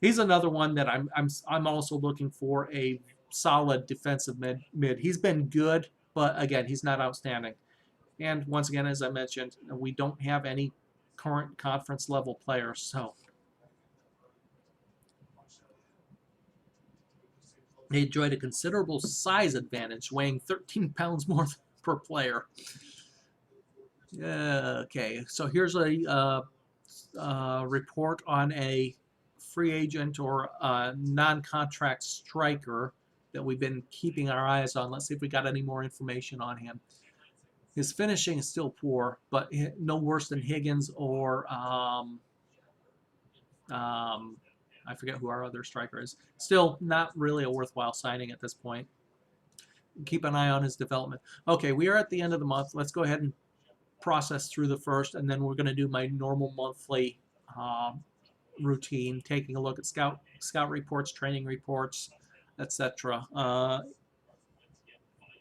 He's another one that I'm also looking for a solid defensive mid. He's been good, but again, he's not outstanding. And once again, as I mentioned, we don't have any current conference level players, so they enjoyed a considerable size advantage, weighing 13 pounds more per player. Okay, so here's a report on a free agent or non-contract striker that we've been keeping our eyes on. Let's see if we got any more information on him. His finishing is still poor, but no worse than Higgins or I forget who our other striker is. Still not really a worthwhile signing at this point. Keep an eye on his development. Okay, we are at the end of the month. Let's go ahead and process through the first, and then we're going to do my normal monthly routine, taking a look at scout reports, training reports, etc.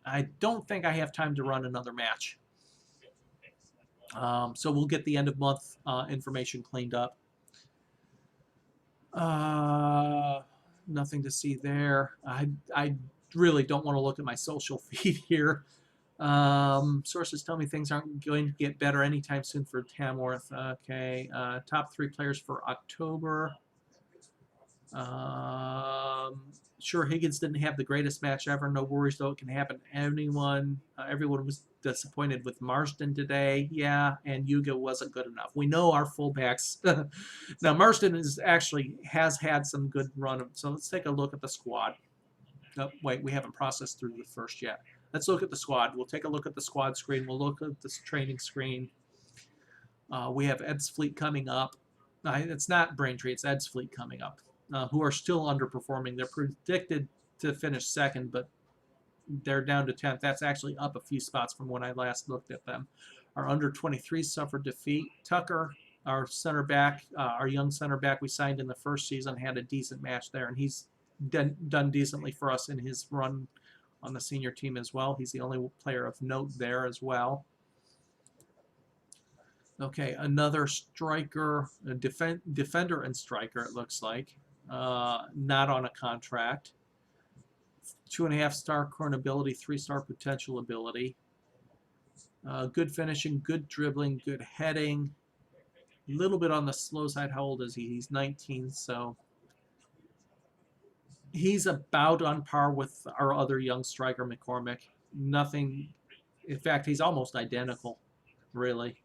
I don't think I have time to run another match. So we'll get the end of month information cleaned up. Nothing to see there. I really don't want to look at my social feed here. Sources tell me things aren't going to get better anytime soon for Tamworth. Okay, top 3 players for October. Sure, Higgins didn't have the greatest match ever. No worries, though. It can happen to anyone. Everyone was disappointed with Marsden today. Yeah, and Yuga wasn't good enough. We know our fullbacks. Now, Marsden has had some good run. So let's take a look at the squad. Oh, wait, we haven't processed through the first yet. Let's look at the squad. We'll take a look at the squad screen. We'll look at this training screen. We have Ed's Fleet coming up. It's not Braintree, it's Ed's Fleet coming up, who are still underperforming. They're predicted to finish second, but they're down to 10th. That's actually up a few spots from when I last looked at them. Our under-23 suffered defeat. Tucker, our center back, our young center back we signed in the first season, had a decent match there, and he's done decently for us in his run on the senior team as well. He's the only player of note there as well. Okay, another striker, a defender and striker, it looks like. Not on a contract. 2.5-star current ability, 3-star potential ability. Good finishing, good dribbling, good heading. A little bit on the slow side. How old is he? He's 19, so he's about on par with our other young striker, McCormick. Nothing, in fact, he's almost identical, really.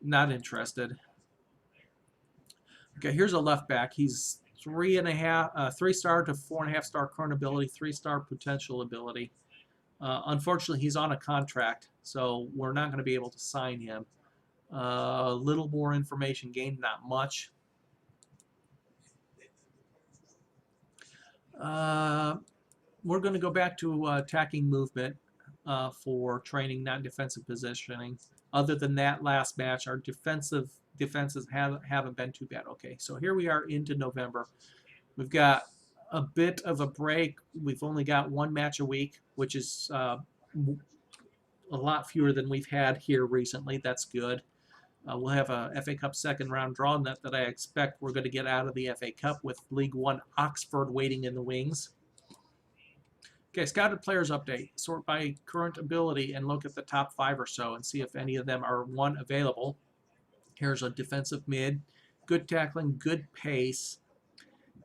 Not interested. Okay, here's a left back. He's 3-star to 4.5-star current ability, 3-star potential ability. Unfortunately, he's on a contract, so we're not going to be able to sign him. A little more information gained, not much. We're going to go back to attacking movement for training, not defensive positioning. Other than that last match, our defenses haven't been too bad. Okay, so here we are into November. We've got a bit of a break. We've only got 1 match a week, which is a lot fewer than we've had here recently. That's good. We'll have a FA Cup second round draw net that I expect we're going to get out of the FA Cup with League One Oxford waiting in the wings. Okay, scouted players update. Sort by current ability and look at the top 5 or so and see if any of them are available. Here's a defensive mid. Good tackling, good pace,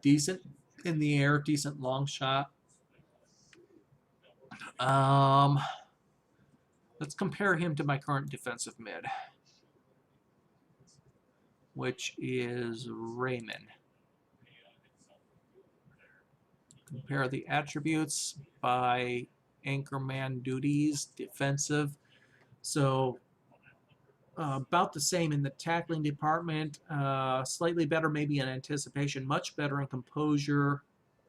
decent in the air, decent long shot. Let's compare him to my current defensive mid, which is Raymond. Compare the attributes by anchorman duties, defensive. So about the same in the tackling department, slightly better maybe in anticipation, much better in composure,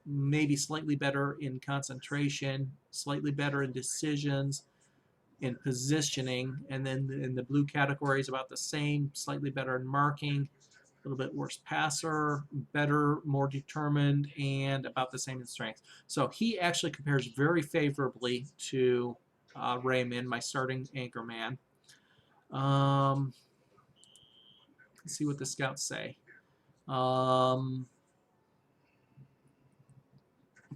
maybe slightly better in concentration, slightly better in decisions, in positioning, and then in the blue category is about the same, slightly better in marking, a little bit worse passer, better, more determined, and about the same in strength. So he actually compares very favorably to Raymond, my starting anchor man. Let's see what the scouts say.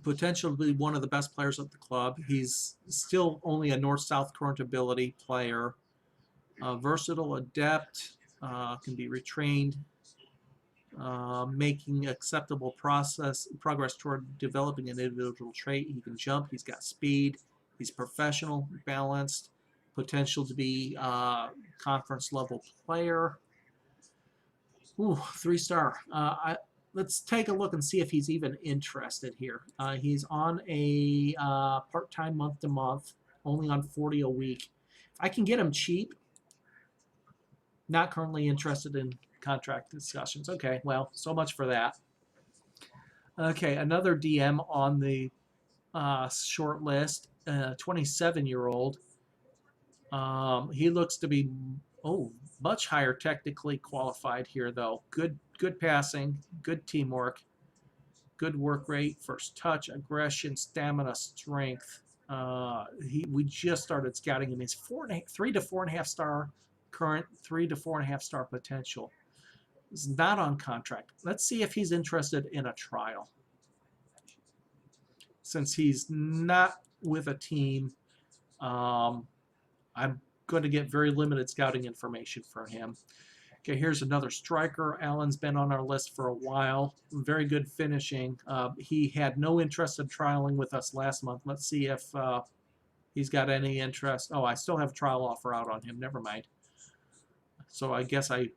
Potential to be one of the best players at the club. He's still only a north-south current ability player. Versatile, adept, can be retrained, making acceptable progress toward developing an individual trait. He can jump. He's got speed. He's professional, balanced, potential to be conference level player. Ooh, 3-star. Let's take a look and see if he's even interested here. He's on a part-time month-to-month, only on 40 a week. I can get him cheap. Not currently interested in contract discussions. Okay, well, so much for that. Okay, another DM on the short list, 27-year-old. He looks to be much higher technically qualified here, though. Good passing, good teamwork, good work rate, first touch, aggression, stamina, strength. We just started scouting him. He's 3 to 4.5 star current, 3 to 4.5 star potential. He's not on contract. Let's see if he's interested in a trial. Since he's not with a team, I'm going to get very limited scouting information for him. Okay, here's another striker. Allen's been on our list for a while. Very good finishing. He had no interest in trialing with us last month. Let's see if he's got any interest. Oh, I still have a trial offer out on him. Never mind. So I guess I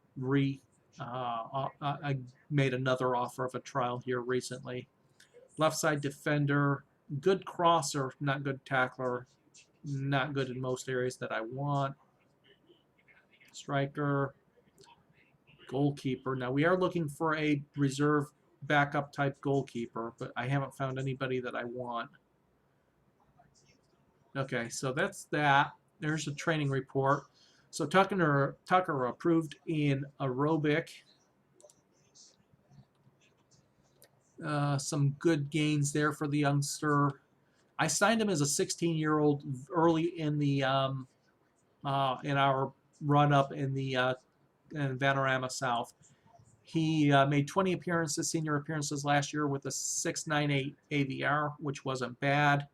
made another offer of a trial here recently. Left side defender, good crosser, not good tackler, not good in most areas that I want. Striker, goalkeeper. Now we are looking for a reserve backup type goalkeeper, but I haven't found anybody that I want. Okay, so that's that. There's a training report. So Tucker approved in aerobic. Some good gains there for the youngster. I signed him as a 16-year-old early in the in our run-up in the in Vanarama South. He made 20 appearances, senior appearances last year with a 6.98 AVR, which wasn't bad.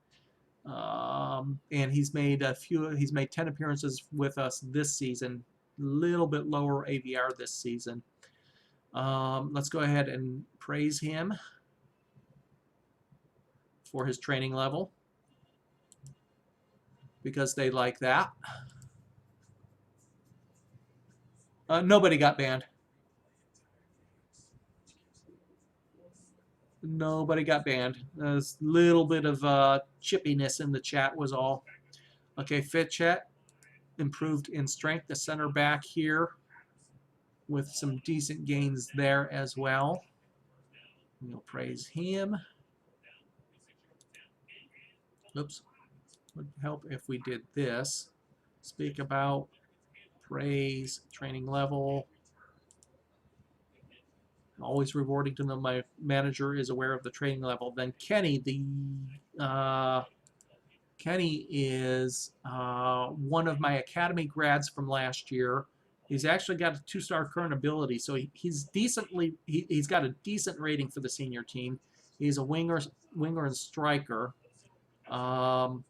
And he's made 10 appearances with us this season, a little bit lower AVR this season. Let's go ahead and praise him for his training level because they like that. Nobody got banned. Nobody got banned. There's a little bit of chippiness in the chat was all. Okay, fit chat improved in strength. The center back here with some decent gains there as well. We'll praise him. Oops. Would help if we did this. Speak about, praise, training level. Always rewarding to them. My manager is aware of the training level. Then Kenny, Kenny is one of my academy grads from last year. He's actually got a 2-star current ability, so he's got a decent rating for the senior team. He's a winger and striker. No,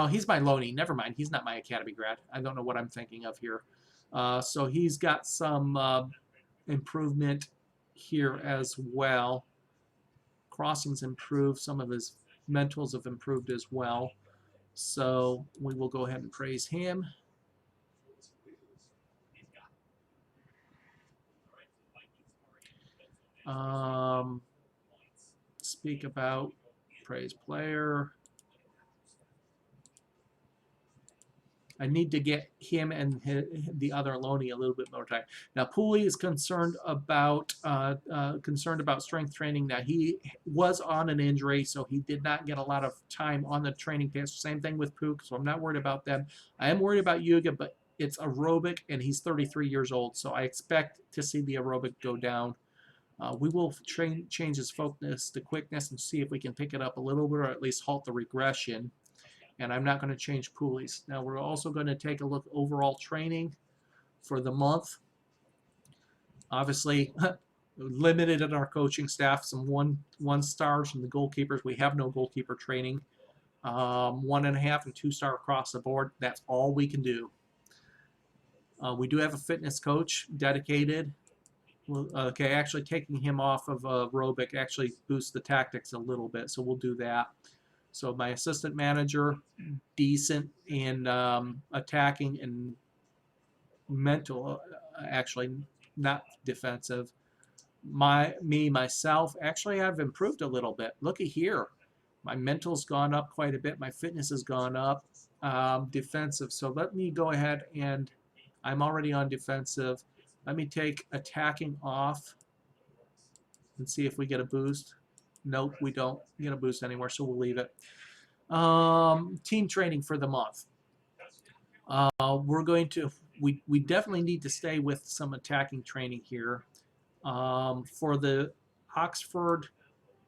he's my loanee. Never mind. He's not my academy grad. I don't know what I'm thinking of here. So he's got some improvement here as well. Crossings improved. Some of his mentals have improved as well. So we will go ahead and praise him. Speak about, praise player. I need to get him and the other loanee a little bit more time. Now, Pooley is concerned about strength training. Now, he was on an injury, so he did not get a lot of time on the training pitch. Same thing with Pook, so I'm not worried about them. I am worried about Yuga, but it's aerobic, and he's 33 years old, so I expect to see the aerobic go down. We will change his focus to quickness and see if we can pick it up a little bit or at least halt the regression. And I'm not going to change Poolies. Now we're also going to take a look overall training for the month. Obviously, limited in our coaching staff, some one stars and the goalkeepers. We have no goalkeeper training. 1.5 and 2-star across the board. That's all we can do. We do have a fitness coach dedicated. Okay, actually taking him off of aerobic actually boosts the tactics a little bit, so we'll do that. So my assistant manager, decent in attacking and mental, actually not defensive. Myself, actually I've improved a little bit. Looky here. My mental's gone up quite a bit. My fitness has gone up. Defensive. So let me go ahead and I'm already on defensive. Let me take attacking off and see if we get a boost. Nope, we don't get a boost anymore, so we'll leave it. Team training for the month. We're going to, we definitely need to stay with some attacking training here. For the Oxford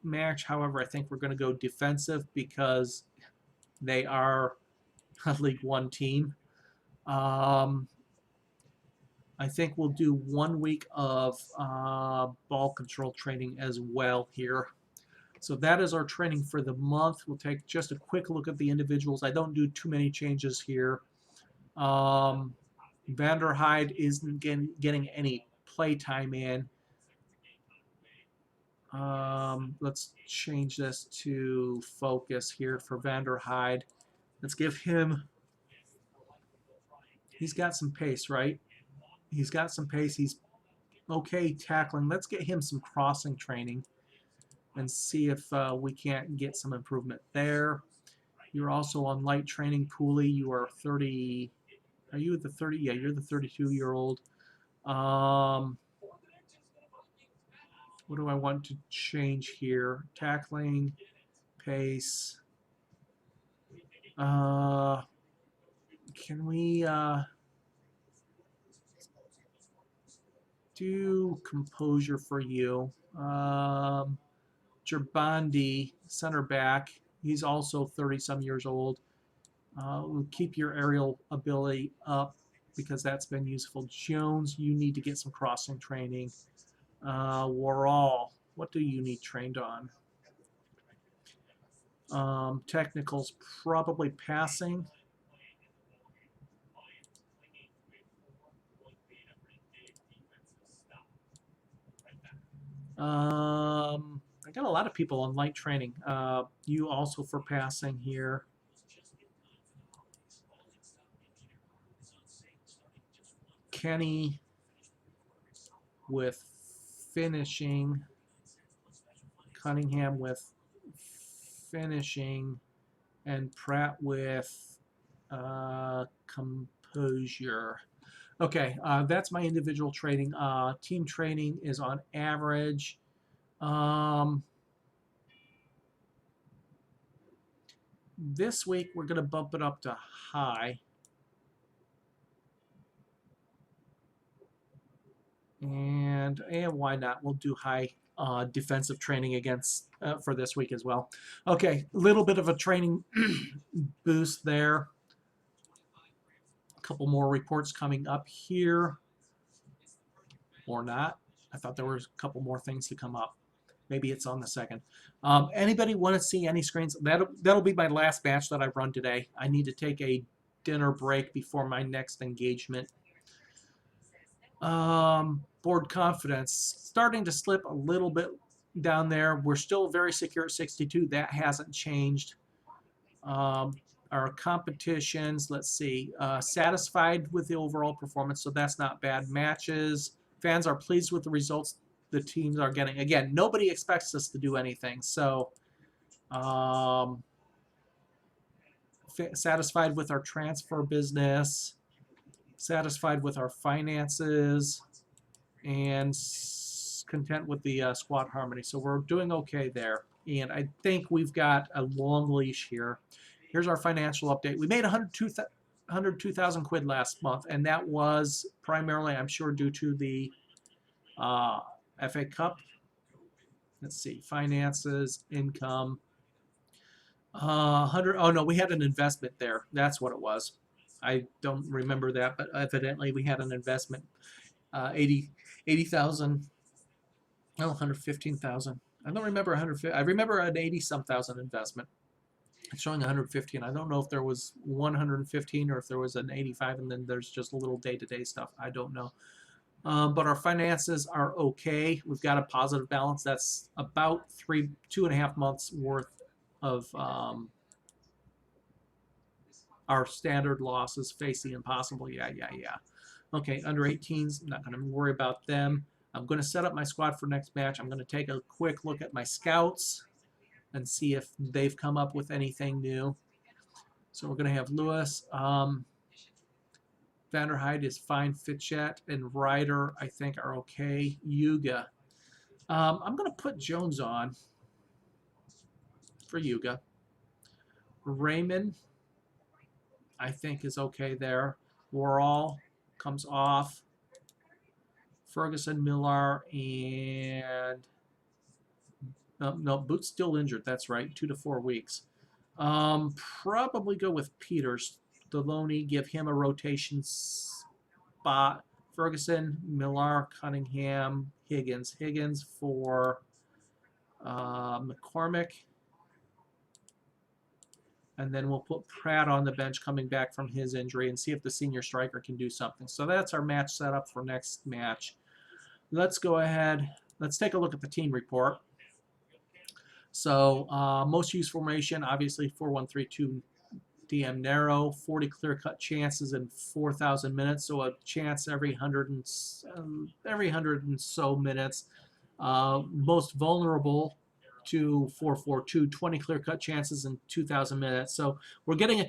match, however, I think we're going to go defensive because they are a League One team. I think we'll do 1 week of ball control training as well here. So that is our training for the month. We'll take just a quick look at the individuals. I don't do too many changes here. Vander Hyde isn't getting any play time in. Let's change this to focus here for Vander Hyde. Let's give him, he's got some pace, right? He's got some pace. He's okay tackling. Let's get him some crossing training and see if we can't get some improvement there. You're also on light training, Pooley. You are 30. Are you the 30? Yeah, you're the 32-year-old. What do I want to change here? Tackling, pace. Can we do composure for you? Gerbandi, center back. He's also 30-some years old. We'll keep your aerial ability up because that's been useful. Jones, you need to get some crossing training. Warall, what do you need trained on? Technicals, probably passing. I got a lot of people on light training. You also for passing here. Kenny with finishing. Cunningham with finishing. And Pratt with composure. Okay, that's my individual training. Team training is on average. This week we're going to bump it up to high. And why not? We'll do high defensive training against for this week as well. Okay, a little bit of a training boost there. A couple more reports coming up here. Or not. I thought there was a couple more things to come up. Maybe it's on the second. Anybody want to see any screens? That'll be my last batch that I run today. I need to take a dinner break before my next engagement. Board confidence starting to slip a little bit down there. We're still very secure at 62. That hasn't changed. Our competitions, let's see, satisfied with the overall performance, so that's not bad. Matches, fans are pleased with the results the teams are getting. Again, nobody expects us to do anything, so satisfied with our transfer business, satisfied with our finances, and content with the squad harmony. So we're doing okay there. And I think we've got a long leash here. Here's our financial update. We made 102,000 quid last month, and that was primarily, I'm sure, due to the FA Cup. Let's see, finances, income. 100. Oh no, we had an investment there. That's what it was. I don't remember that, but evidently we had an investment. 80,000 Oh, 115,000. I don't remember 150. I remember an 80-some thousand investment. It's showing 115. I don't know if there was 115 or if there was an 85 and then there's just a little day-to-day stuff. I don't know. But our finances are okay. We've got a positive balance. That's about 2.5 months worth of our standard losses. Face the impossible. Yeah. Okay, under 18s, I'm not going to worry about them. I'm going to set up my squad for next match. I'm going to take a quick look at my scouts and see if they've come up with anything new. So we're going to have Lewis. Vanderhyde is fine. Fitchet and Ryder, I think, are okay. Yuga. I'm going to put Jones on for Yuga. Raymond, I think, is okay there. Warall comes off. Ferguson, Millar, and no, Boot's still injured. That's right, 2 to 4 weeks. Probably go with Peters. Deloney, give him a rotation spot. Ferguson, Millar, Cunningham, Higgins. Higgins for McCormick. And then we'll put Pratt on the bench coming back from his injury and see if the senior striker can do something. So that's our match setup for next match. Let's go ahead. Let's take a look at the team report. So most used formation, obviously 4-1-3-2 DM narrow, 40 clear-cut chances in 4,000 minutes, so a chance every 100 and so minutes. Most vulnerable to 4-4-2, 20 clear-cut chances in 2,000 minutes. So we're getting a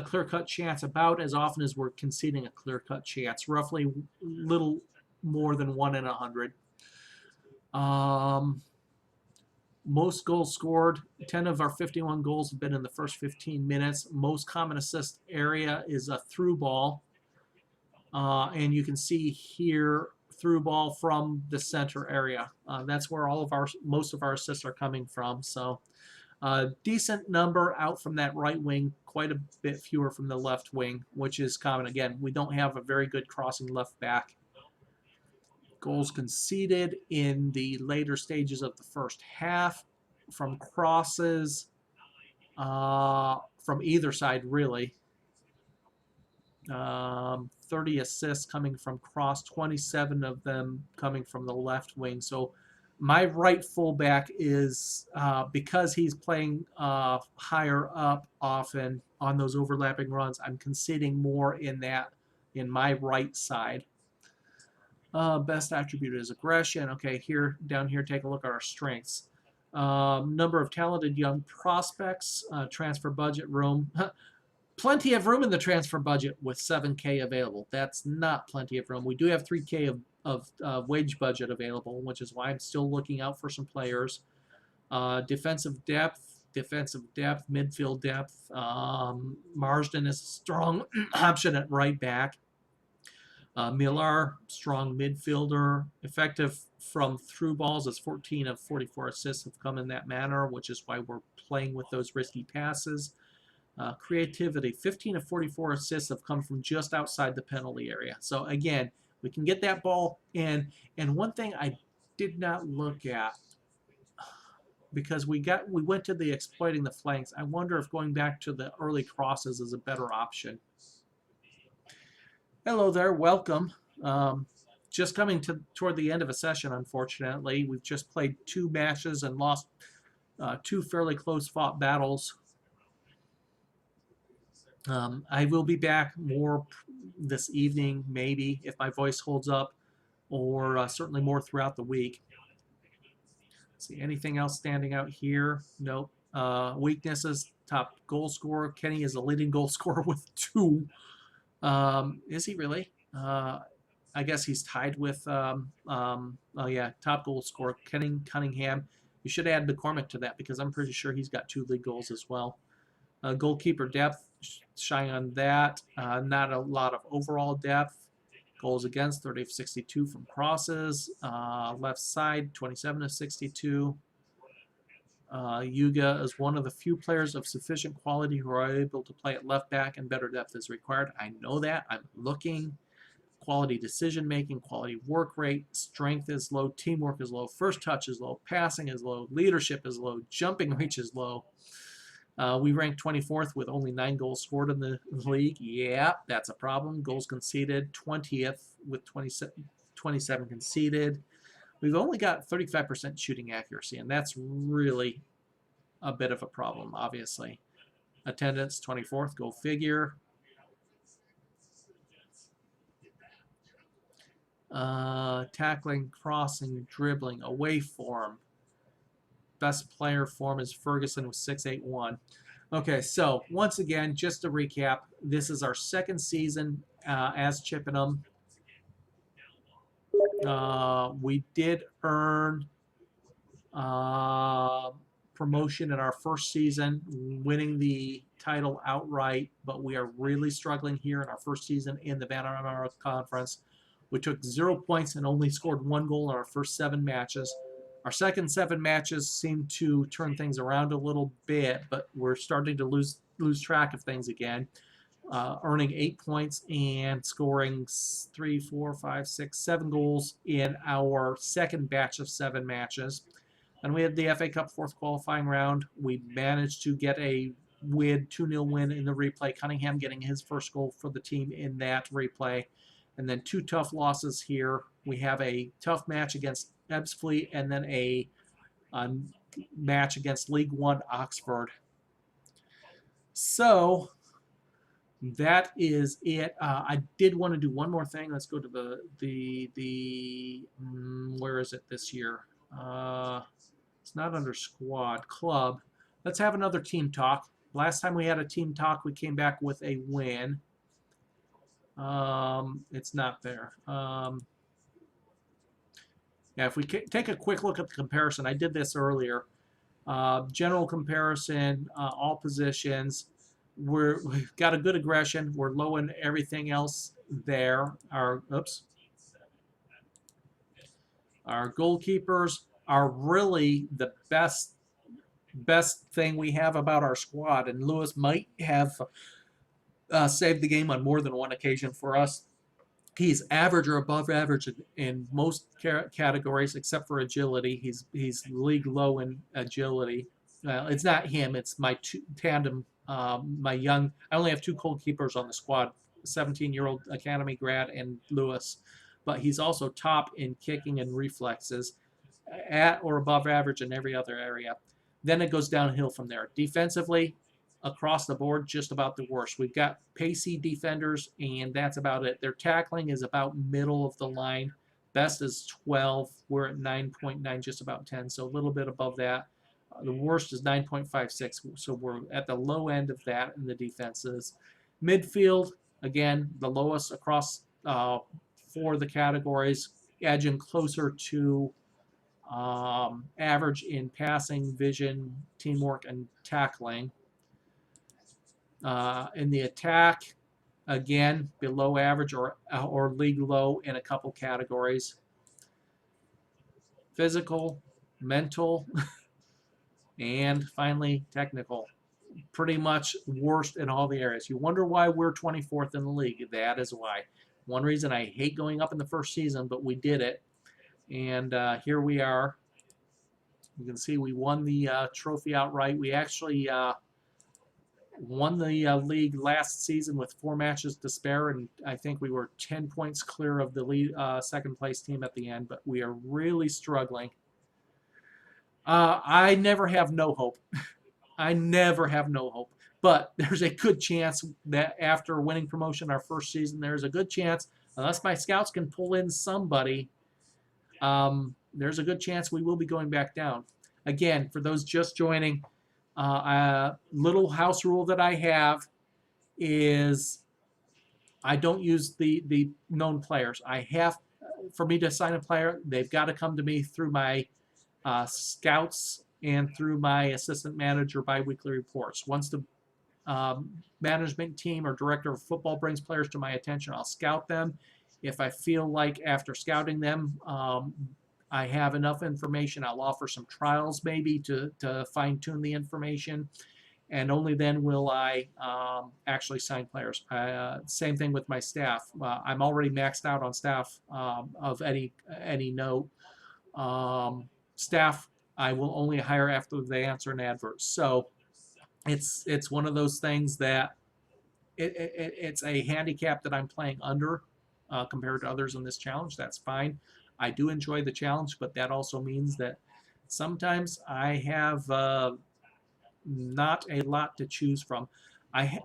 clear-cut chance about as often as we're conceding a clear-cut chance, roughly little more than 1 in 100. Most goals scored, 10 of our 51 goals have been in the first 15 minutes. Most common assist area is a through ball. And you can see here through ball from the center area. That's where most of our assists are coming from. So decent number out from that right wing, quite a bit fewer from the left wing, which is common. Again, we don't have a very good crossing left back. Goals conceded in the later stages of the first half from crosses from either side, really. 30 assists coming from cross, 27 of them coming from the left wing. So my right fullback is, because he's playing higher up often on those overlapping runs, I'm conceding more in my right side. Best attribute is aggression. Okay, down here, take a look at our strengths. Number of talented young prospects, transfer budget room. Plenty of room in the transfer budget with 7K available. That's not plenty of room. We do have 3K of wage budget available, which is why I'm still looking out for some players. Defensive depth, midfield depth. Marsden is a strong option at right back. Millar, strong midfielder, effective from through balls as 14 of 44 assists have come in that manner, which is why we're playing with those risky passes. Creativity, 15 of 44 assists have come from just outside the penalty area. So again, we can get that ball in. And one thing I did not look at, because we went to the exploiting the flanks, I wonder if going back to the early crosses is a better option. Hello there, welcome. Just coming toward the end of a session, unfortunately. We've just played 2 matches and lost 2 fairly close-fought battles. I will be back more this evening, maybe, if my voice holds up, or certainly more throughout the week. Let's see, anything else standing out here? Nope. Weaknesses, top goal scorer. Kenny is a leading goal scorer with 2. Is he really? I guess he's tied with, oh yeah, top goal scorer, Cunningham. You should add McCormick to that because I'm pretty sure he's got 2 league goals as well. Goalkeeper depth, shy on that. Not a lot of overall depth. Goals against, 30 of 62 from crosses. Left side, 27 of 62. Yuga is one of the few players of sufficient quality who are able to play at left back and better depth is required. I know that. I'm looking. quality decision making, quality work rate, strength is low, teamwork is low, first touch is low, passing is low, leadership is low, jumping reach is low. We ranked 24th with only 9 goals scored in the league. Yeah, that's a problem. Goals conceded, 20th with 27 conceded. We've only got 35% shooting accuracy, and that's really a bit of a problem, obviously. Attendance, 24th, go figure. Tackling, crossing, dribbling, away form. Best player form is Ferguson with 681. Okay, so once again, just to recap, this is our second season as Chippenham. We did earn promotion in our first season, winning the title outright, but we are really struggling here in our first season in the Banner Conference. We took 0 points and only scored 1 goal in our first 7 matches. Our second 7 matches seem to turn things around a little bit, but we're starting to lose track of things again. Earning 8 points and scoring 3, 4, 5, 6, 7 goals in our second batch of 7 matches. And we had the FA Cup 4th qualifying round. We managed to get a 2-0 win in the replay. Cunningham getting his first goal for the team in that replay. And then 2 tough losses here. We have a tough match against Ebbsfleet and then a match against League One Oxford. So that is it. I did want to do one more thing. Let's go to the where is it this year? It's not under squad, club. Let's have another team talk. Last time we had a team talk, we came back with a win. It's not there. Yeah, if we take a quick look at the comparison, I did this earlier. General comparison, all positions. We've got a good aggression. We're low in everything else there. Our goalkeepers are really the best thing we have about our squad, and Lewis might have saved the game on more than one occasion for us. He's average or above average in most categories except for agility. He's league low in agility. It's not him. It's my tandem. I only have 2 goalkeepers on the squad, 17-year-old academy grad and Lewis. But he's also top in kicking and reflexes, at or above average in every other area. Then it goes downhill from there. Defensively, across the board, just about the worst. We've got pacey defenders, and that's about it. Their tackling is about middle of the line. Best is 12. We're at 9.9, just about 10, so a little bit above that. The worst is 9.56, so we're at the low end of that in the defenses. Midfield, again, the lowest across for the categories, edging closer to average in passing, vision, teamwork, and tackling. In the attack, again, below average or league low in a couple categories. Physical, mental, and finally technical. Pretty much worst in all the areas. You wonder why we're 24th in the league. That is why. One reason I hate going up in the first season, but we did it. And here we are. You can see we won the trophy outright. We actually won the league last season with 4 matches to spare, and I think we were 10 points clear of the lead, second place team at the end, but we are really struggling. I never have no hope. I never have no hope. But there's a good chance that after winning promotion our first season, there's a good chance, unless my scouts can pull in somebody, there's a good chance we will be going back down. Again, for those just joining, a little house rule that I have is I don't use the known players. For me to sign a player, they've got to come to me through my scouts and through my assistant manager biweekly reports. Once the management team or director of football brings players to my attention, I'll scout them. If I feel like after scouting them, I have enough information, I'll offer some trials maybe to fine-tune the information. and only then will I actually sign players. Same thing with my staff. I'm already maxed out on staff of any note. Staff I will only hire after they answer an advert. So it's one of those things that it's a handicap that I'm playing under compared to others in this challenge. That's fine. I do enjoy the challenge, but that also means that sometimes I have not a lot to choose from.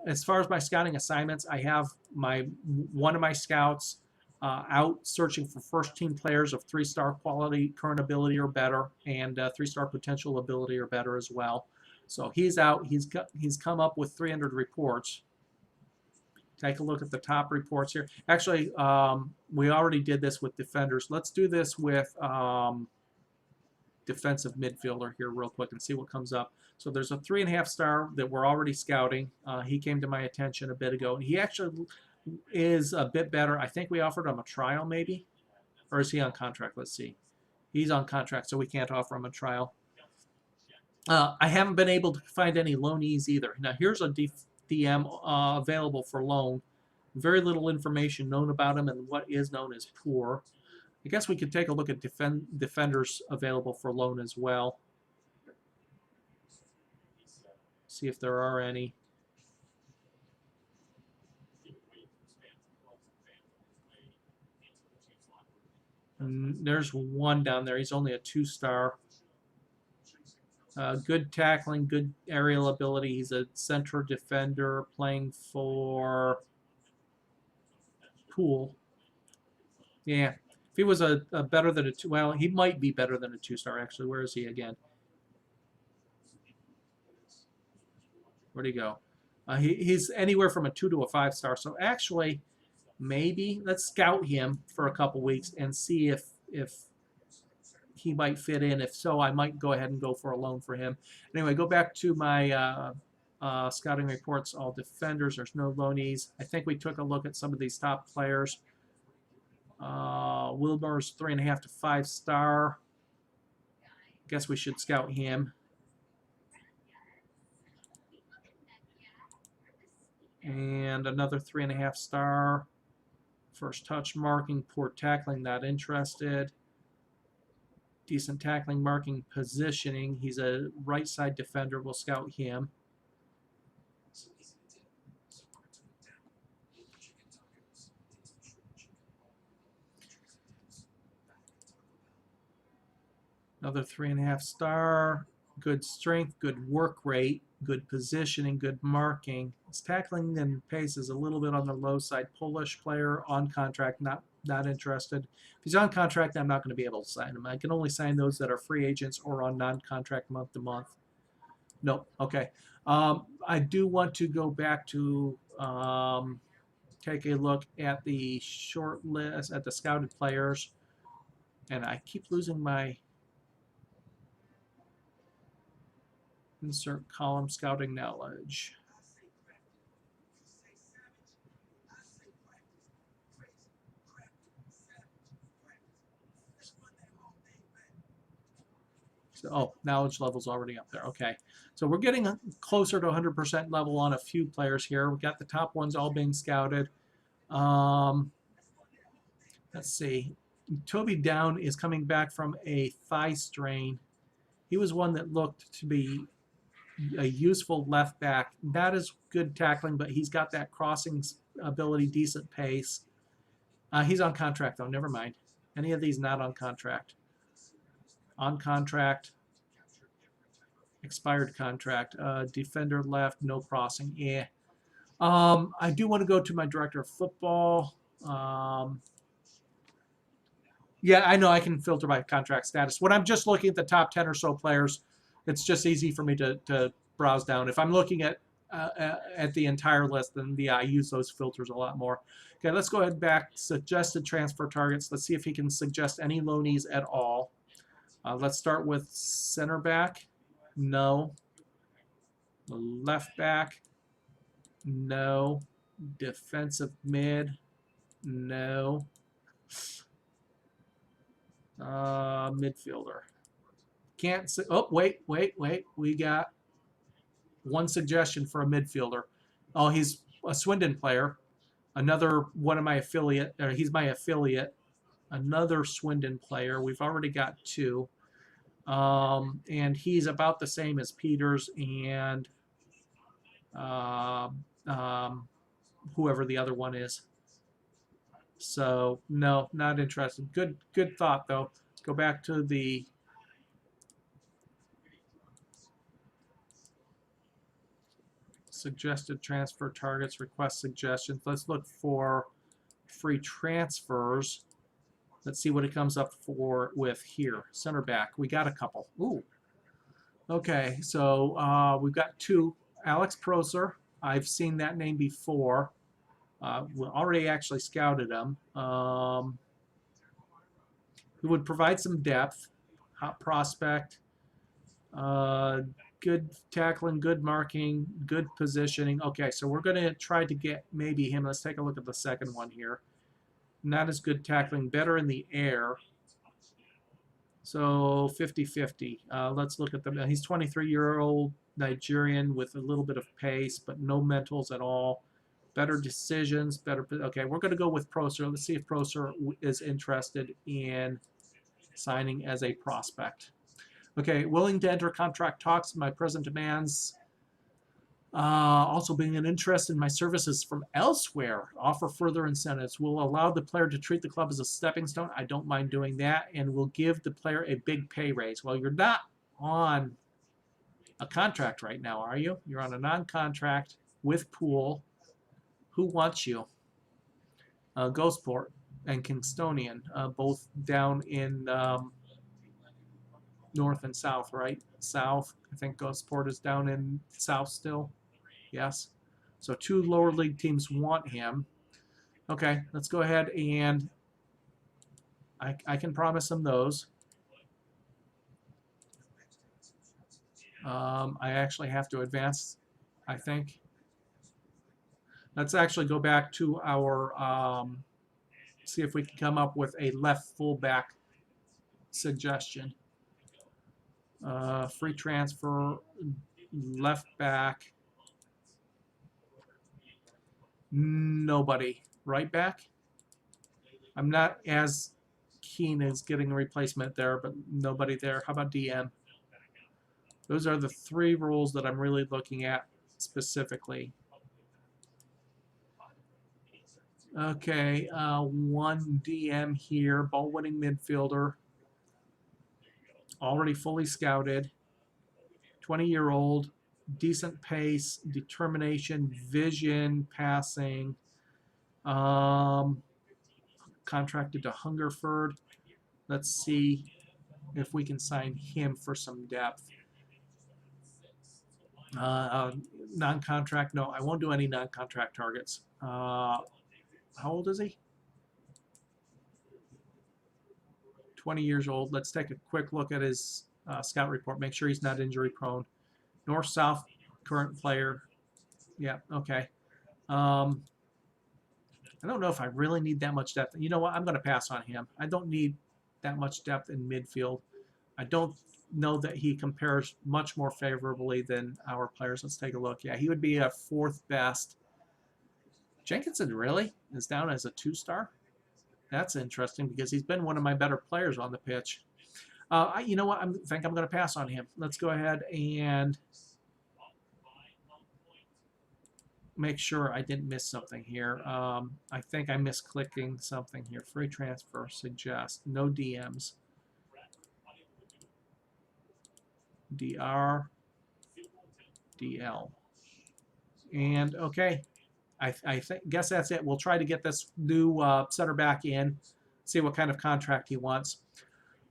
As far as my scouting assignments, I have one of my scouts out searching for first-team players of 3-star quality, current ability or better, and 3-star potential ability or better as well. So he's out. He's come up with 300 reports. Take a look at the top reports here. Actually, we already did this with defenders. Let's do this with defensive midfielder here real quick and see what comes up. So there's a 3.5-star that we're already scouting. He came to my attention a bit ago. And he actually is a bit better. I think we offered him a trial maybe. Or is he on contract? Let's see. He's on contract, so we can't offer him a trial. I haven't been able to find any loanees either. Now here's a DM available for loan. Very little information known about him and what is known as poor. I guess we could take a look at defenders available for loan as well. See if there are any. There's one down there. He's only a 2-star. Good tackling, good aerial ability. He's a center defender playing for Pool. Yeah. If he was a better than a 2, well, he might be better than a 2-star actually. Where is he again? Where'd he go? He's anywhere from a 2 to a 5-star. So actually, maybe let's scout him for a couple weeks and see if he might fit in. If so, I might go ahead and go for a loan for him. Anyway, go back to my scouting reports. All defenders. There's no loanees. I think we took a look at some of these top players. Wilbur's 3.5 to 5-star. Guess we should scout him. And another 3.5-star. First touch marking, poor tackling, not interested. Decent tackling, marking, positioning. He's a right side defender. We'll scout him. Another 3.5-star. Good strength, good work rate, good positioning, good marking. His tackling and pace is a little bit on the low side. Polish player on contract, not interested. If he's on contract, I'm not going to be able to sign him. I can only sign those that are free agents or on non-contract month to month. Nope. Okay. I do want to go back to take a look at the short list, at the scouted players. And I keep losing my insert column scouting knowledge. So, oh, knowledge level's already up there. Okay. So we're getting closer to 100% level on a few players here. We've got the top ones all being scouted. Let's see. Toby Down is coming back from a thigh strain. He was one that looked to be a useful left back. Not as good tackling, but he's got that crossing ability, decent pace. He's on contract, though. Never mind. Any of these not on contract. On contract. Expired contract. Defender left, no crossing. Yeah. I do want to go to my director of football. Yeah, I know I can filter by contract status. When I'm just looking at the top 10 or so players, it's just easy for me to browse down. If I'm looking at the entire list, then yeah, I use those filters a lot more. Okay, let's go ahead back. Suggested transfer targets. Let's see if he can suggest any loanees at all. Let's start with center back. No. Left back. No. Defensive mid. No. Midfielder. Can't say. Oh, wait. We got One suggestion for a midfielder. Oh, he's a Swindon player. Another one of my affiliate, or he's my affiliate. Another Swindon player. We've already got two. And he's about the same as Peters and uh, um, whoever the other one is. So no, not interested. Good thought though. Let's go back to the suggested transfer targets, request suggestions. Let's look for free transfers. Let's see what it comes up for with here. Center back. We got a couple. Ooh. Okay, so we've got two. Alex Proser. I've seen that name before. We already actually scouted him. Who would provide some depth. Hot prospect. Good tackling, good marking, good positioning. Okay, so we're going to try to get maybe him. Let's take a look at the second one here. Not as good tackling, better in the air. So 50-50. Let's look at them. He's 23-year-old Nigerian with a little bit of pace, but no mentals at all. Better decisions, better. Okay, we're going to go with Proser. Let's see if Proser is interested in signing as a prospect. Okay, willing to enter contract talks. My present demands. Also being an interest in my services from elsewhere. Offer further incentives. Will allow the player to treat the club as a stepping stone. I don't mind doing that. And will give the player a big pay raise. Well, you're not on a contract right now, are you? You're on a non-contract with Pool. Who wants you? Ghostport and Kingstonian, both down in north and south, right? South. I think Ghostport is down in south still. Yes. So two lower league teams want him. Okay, let's go ahead and I can promise them those. I actually have to advance, I think. Let's actually go back to our, see if we can come up with a left fullback suggestion. Free transfer, left back. Nobody. Right back? I'm not as keen as getting a replacement there, but nobody there. How about DM? Those are the three roles that I'm really looking at specifically. Okay, one DM here, ball-winning midfielder. Already fully scouted. 20-year-old, decent pace, determination, vision, passing. Contracted to Hungerford. Let's see if we can sign him for some depth. Non-contract, no, I won't do any non-contract targets. How old is he? 20 years old. Let's take a quick look at his scout report. Make sure he's not injury prone. North-South current player. Yeah, okay. I don't know if I really need that much depth. You know what? I'm going to pass on him. I don't need that much depth in midfield. I don't know that he compares much more favorably than our players. Let's take a look. Yeah, he would be a fourth best. Jenkinson really is down as a 2-star? That's interesting because he's been one of my better players on the pitch. You know what? I think I'm going to pass on him. Let's go ahead and make sure I didn't miss something here. I think I missed clicking something here. Free transfer, suggest. No DMs. DR, DL. And okay, I guess that's it. We'll try to get this new center back in, see what kind of contract he wants.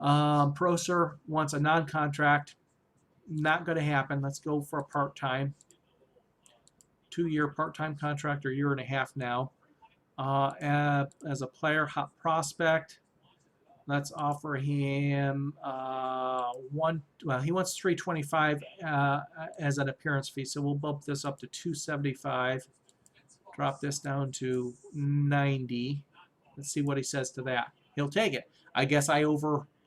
Proser wants a non-contract. Not going to happen. Let's go for a part-time. 2-year part-time contract, or 1.5 years now. As a player, hot prospect. Let's offer him he wants $325 as an appearance fee, so we'll bump this up to $275. Drop this down to $90. Let's see what he says to that. He'll take it. I guess I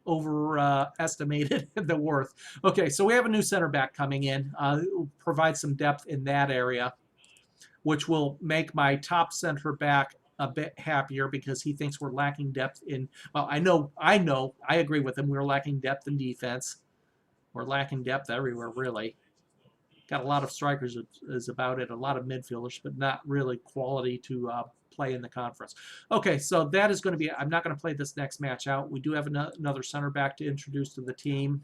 overestimated the worth. Okay, so we have a new center back coming in. Provide some depth in that area, which will make my top center back a bit happier because he thinks we're lacking depth in. Well, I agree with him. We're lacking depth in defense. We're lacking depth everywhere, really. Got a lot of strikers is about it, a lot of midfielders, but not really quality to play in the conference. Okay, so that is going to be, I'm not going to play this next match out. We do have another center back to introduce to the team.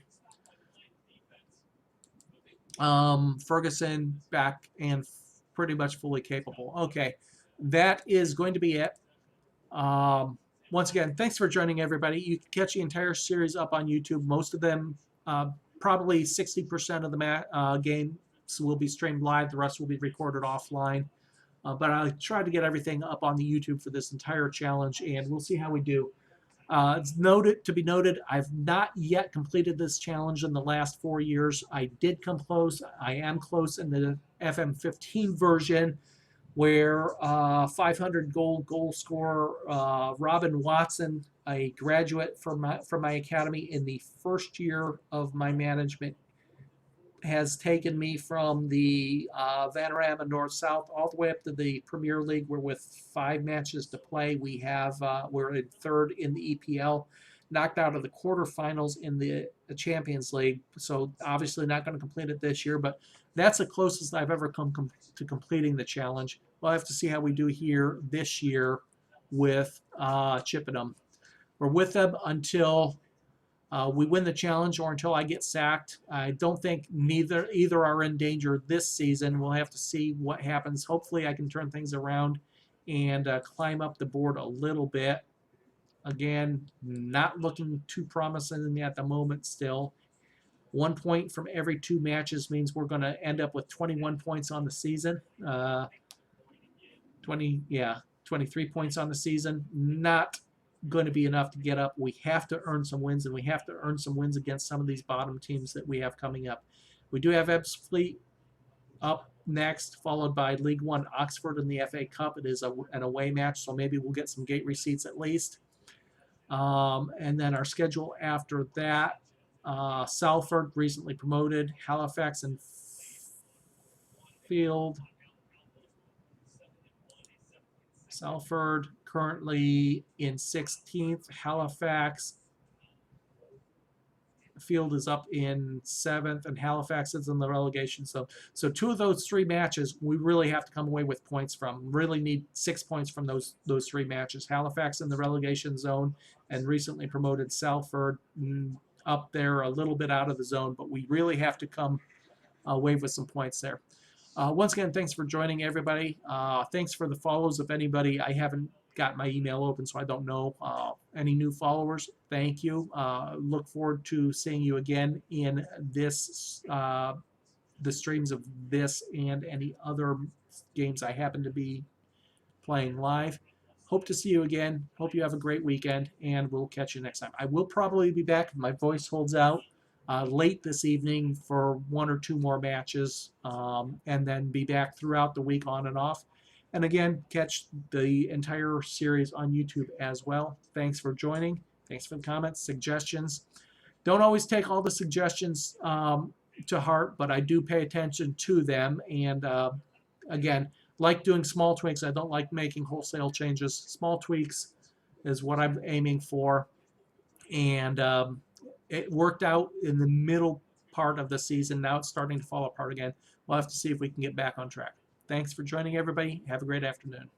Ferguson back and pretty much fully capable. Okay, that is going to be it. Once again, thanks for joining, everybody. You can catch the entire series up on YouTube. Most of them, probably 60% of the games will be streamed live. The rest will be recorded offline. But I tried to get everything up on the YouTube for this entire challenge, and we'll see how we do. It's to be noted, I've not yet completed this challenge in the last 4 years. I did come close. I am close in the FM15 version, where 500 goal scorer Robin Watson, a graduate from my academy in the first year of my management, has taken me from the Vanarama North-South all the way up to the Premier League, where with 5 matches to play, we're in 3rd in the EPL, knocked out of the quarterfinals in the Champions League. So obviously not going to complete it this year, but that's the closest I've ever come to completing the challenge. We'll have to see how we do here this year with Chippenham. We're with them until we win the challenge or until I get sacked. I don't think either are in danger this season. We'll have to see what happens. Hopefully I can turn things around and climb up the board a little bit. Again, not looking too promising at the moment still. 1 point from every 2 matches means we're going to end up with 21 points on the season. 23 points on the season. Not going to be enough to get up. We have to earn some wins, and we have to earn some wins against some of these bottom teams that we have coming up. We do have Ebbsfleet up next, followed by League One Oxford in the FA Cup. It is an away match, so maybe we'll get some gate receipts at least. And then our schedule after that, Salford recently promoted, Halifax and Field. Salford currently in 16th. Halifax Field is up in 7th, and Halifax is in the relegation. So 2 of those 3 matches we really have to come away with points from. Really need 6 points from those 3 matches. Halifax in the relegation zone, and recently promoted Salford up there a little bit out of the zone, but we really have to come away with some points there. Once again, thanks for joining, everybody. Thanks for the follows. If anybody, I haven't got my email open, so I don't know any new followers. Thank you. Look forward to seeing you again in this, the streams of this and any other games I happen to be playing live. Hope to see you again. Hope you have a great weekend, and we'll catch you next time. I will probably be back if my voice holds out late this evening for 1 or 2 more matches, and then be back throughout the week on and off. And again, catch the entire series on YouTube as well. Thanks for joining. Thanks for the comments, suggestions. Don't always take all the suggestions to heart, but I do pay attention to them. And again, like doing small tweaks. I don't like making wholesale changes. Small tweaks is what I'm aiming for. And it worked out in the middle part of the season. Now it's starting to fall apart again. We'll have to see if we can get back on track. Thanks for joining, everybody. Have a great afternoon.